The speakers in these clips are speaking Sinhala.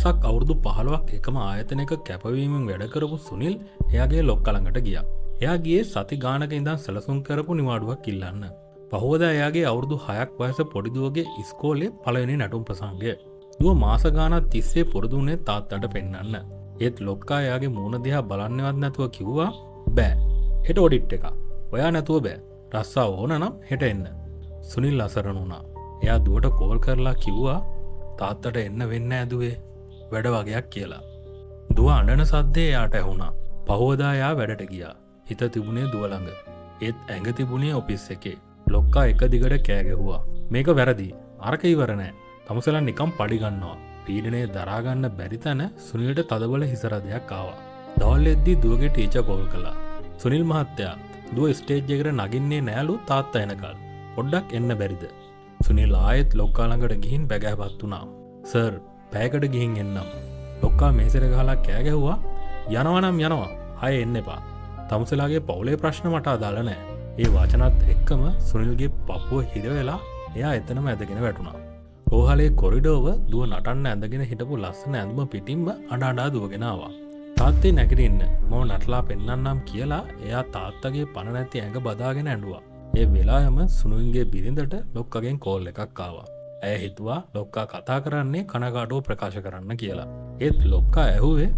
දවසක් අවුරුදු 15ක් එකම ආයතනයක කැපවීමෙන් වැඩ කරපු සුනිල් එයාගේ ලොක්කා ළඟට ගියා. එයා ගියේ සති ගානක ඉඳන් සැලසුම් කරපු නිවාඩුවක් ඉල්ලන්න. පහුවදා එයාගේ අවුරුදු 6ක් වයස පොඩි දුවගේ ඉස්කෝලේ පළවෙනි නැටුම් ප්‍රසංගය. දුව මාස ගානක් තිස්සේ පුරුදු වුණේ තාත්තට පෙන්නන්න. ඒත් ලොක්කා එයාගේ මූණ දිහා බලන්නවත් නැතුව කිව්වා බෑ. හෙට ඔඩිට් එක. ඔයා නැතුව බෑ. රස්සා ඕන නම් හෙට එන්න. සුනිල් අසරණ වුණා. එයා දුවට කෝල් කරලා කිව්වා තාත්තට එන්න වෙන්න ඇදුවේ වැඩ වගේක් කියලා. දුව අඬන සද්දේ එයාට ඇහුණා. පහුවදා එයා වැඩට ගියා. හිත තිබුණේ දුව ළඟ. ඒත් ඇඟ තිබුණේ ඔෆිස් එකේ. ලොක්කා එක දිගට කෑ ගැහුවා. මේක වැරදි. අරක ඉවර නෑ. තමුසලා නිකම් පඩි ගන්නවා. පීඩනය දරා ගන්න බැරි තැන සුනිල්ට තදබල හිසරදයක් ආවා. දවල් එද්දී දුවගේ ටීචර් කෝල් කළා. සුනිල් මහත්තයා දුව ස්ටේජ් එකට නගින්නේ නෑලු තාත්තා එනකල්. පොඩ්ඩක් එන්න බැරිද? සුනිල් ආයෙත් ලොක්කා ළඟට ගිහින් බැගෑපත් වුණා. සර්, පැයකට ගිහින් එන්නම්. ලොක්කා මේසෙට ගහලා කෑ ගැහුවා. යනවා නම් යනවා. ආයෙ එන්න එපා. තමුසලාගේ පවුලේ ප්‍රශ්න මට අදාළ නෑ. ඒ වචනත් එක්කම සුනිල්ගේ පපුව හිර වෙලා එයා එතනම ඇදගෙන වැටුණා. රෝහලේ කොරිඩෝව දුව නටන්න ඇඳගෙන හිටපු ලස්සන ඇඳුම පිටින්ම අඬ අඬා දුවගෙන ආවා. තාත්තේ නැගිටින්න මම නටලා පෙන්නන්නම් කියලා එයා තාත්තගේ පණ නැති ඇඟ බදාගෙන ඇඬුවා. ඒ වෙලාවෙම සුනිල්ගේ බිරිඳට ලොක්කගෙන් කෝල් එකක් ආවා. ඇය හිතුවා ලොක්කා කතා කරන්නේ කනගාටුව ප්‍රකාශ කරන්න කියලා. ඒත් ලොක්කා ඇහුවේ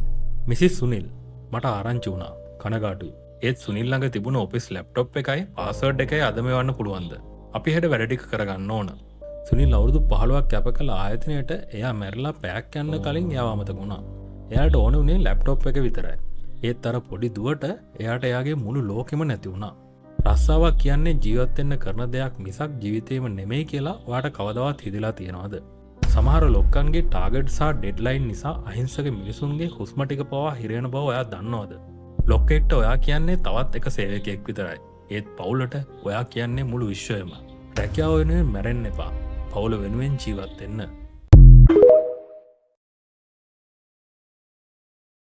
මිසිස් සුනිල් මට ආරංචි වුණා. කනගාටුයි. ඒත් සුනිල් ළඟ තිබුණ ඔෆිස් ලැප්ටොප් එකයි පාස්වර්ඩ් එකයි අදම එවන්න පුළුවන්ද? අපි හෙට වැඩ ටික කරගන්න ඕන. සුනිල් අවුරුදු 15ක් කැප කළ ආයතනයට එයා මැරලා පැයක් යන්න කලින් එයාව අමතක වුණා. එයාට ඕන උනේ ලැප්ටොප් එක විතරයි. ඒත් අර පොඩි දුවට එයාට එයාගේ මුළු ලෝකෙම නැති වුණා. රස්සාවක් කියන්නේ ජීවත් වෙන්න කරන දෙයක් මිසක් ජීවිතේම නෙමෙයි කියලා ඔයාට කවදාවත් හිතලා තියෙනවද? සමහර ලොක්කන්ගේ ටාගට් සහ ඩෙඩ්ලයින් නිසා අහිංසක මිනිසුන්ගේ හුස්ම ටික පවා හිරෙන බව ඔයා දන්නවද? ලොක්කෙක්ට ඔයා කියන්නේ තවත් එක සේවකයෙක් විතරයි. ඒත් පවුලට ඔයා කියන්නේ මුළු විශ්වයම. රැකියාව වෙනුවෙන් මැරෙන්න එපා. පවුල වෙනුවෙන් ජීවත් වෙන්න.